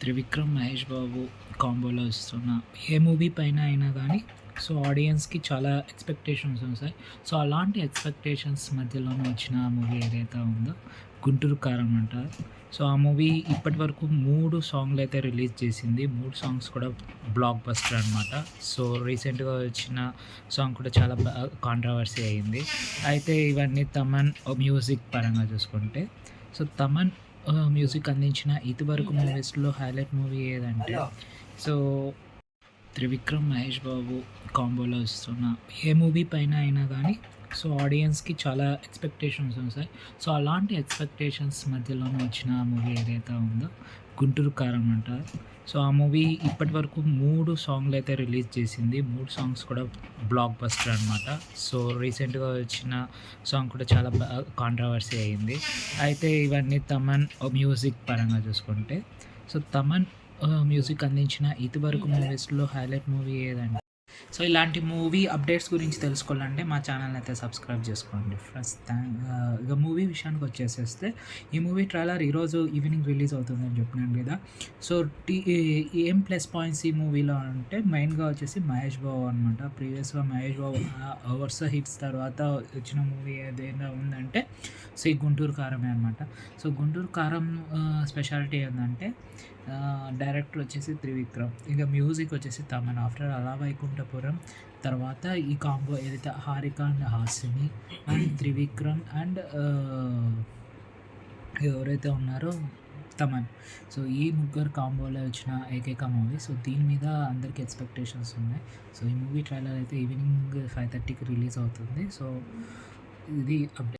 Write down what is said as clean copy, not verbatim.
త్రివిక్రమ్, మహేష్ బాబు కాంబోలో వస్తున్న ఏ మూవీ పైన అయినా గానీ, సో, ఆడియన్స్‌కి చాలా ఎక్స్‌పెక్టేషన్స్ ఉంటాయి. సో, అలాంటి ఎక్స్‌పెక్టేషన్స్ మధ్యలోనే వచ్చిన మూవీ ఏదైతే ఉందో 'గుంటూరు కారం' అంటారు. సో, ఆ మూవీ ఇప్పటివరకు 3 సాంగ్‌లయితే రిలీజ్ చేసింది. 3 సాంగ్స్ కూడా బ్లాక్ బస్టర్ అనమాట. సో, రీసెంట్‌గా వచ్చిన సాంగ్ కూడా చాలా కాంట్రోవర్సీ అయింది. అయితే ఇవన్నీ తమన్ మ్యూజిక్ పరంగా చూసుకుంటే, సో, తమన్ మ్యూజిక్ అందించిన ఇదివరకు మూవీస్‌లో హైలైట్ మూవీ ఏదంటే, సో, త్రివిక్రమ్, మహేష్ బాబు కాంబోలో వస్తున్న ఏ మూవీ పైన అయినా గానీ, సో, ఆడియన్స్‌కి చాలా ఎక్స్‌పెక్టేషన్స్ ఉంటాయి. సో, అలాంటి ఎక్స్‌పెక్టేషన్స్ మధ్యలోనే వచ్చిన మూవీ ఏదైతే ఉందో 'గుంటూరు కారం' అంటారు. సో, ఆ మూవీ ఇప్పటివరకు 3 సాంగ్‌లయితే రిలీజ్ చేసింది. 3 సాంగ్స్ కూడా బ్లాక్ బస్టర్ అనమాట. సో, రీసెంట్‌గా వచ్చిన సాంగ్ కూడా చాలా కాంట్రోవర్సీ అయింది. అయితే ఇవన్నీ తమన్ మ్యూజిక్ పరంగా చూసుకుంటే, సో, తమన్ మ్యూజిక్ అందించిన ఇదివరకు మూవీస్‌లో హైలైట్ మూవీ ఏదంటే, సో, ఇలాంటి మూవీ అప్డేట్స్ గురించి తెలుసుకోవాలంటే మా ఛానల్‌ని అయితే సబ్స్క్రైబ్ చేసుకోండి. ఇక మూవీ విషయానికి వచ్చేసేస్తే, ఈ మూవీ ట్రైలర్ ఈరోజు ఈవినింగ్ రిలీజ్ అవుతుందని చెప్పినాను కదా! సో, ఏం ప్లస్ పాయింట్స్ ఈ మూవీలో అంటే మెయిన్‌గా వచ్చేసి మహేష్ బాబు అనమాట. ప్రీవియస్‌గా మహేష్ బాబు వరుస హిట్స్ తర్వాత వచ్చిన మూవీ ఏదైనా ఉందంటే, సో, ఈ 'గుంటూరు కారమే' అనమాట. సో, 'గుంటూరు కారం' స్పెషాలిటీ ఏందంటే, డైరెక్టర్ వచ్చేసి త్రివిక్రమ్. ఇక మ్యూజిక్ వచ్చేసి తమన్. ఆఫ్టర్ 'అల వైకుంఠపురం' తర్వాత ఈ కాంబో ఏదైతే 'Harika and Hasini' and Trivikram and ఎవరైతే ఉన్నారో తమన్. సో, ఈ ముగ్గురు కాంబోలో వచ్చిన ఏకైక మూవీ. సో, దీని మీద అందరికి ఎక్స్‌పెక్టేషన్స్ ఉన్నాయి. సో, ఈ మూవీ ట్రైలర్ అయితే ఈవినింగ్ 5:30కి రిలీజ్ అవుతుంది. సో, ఇది అప్డేట్.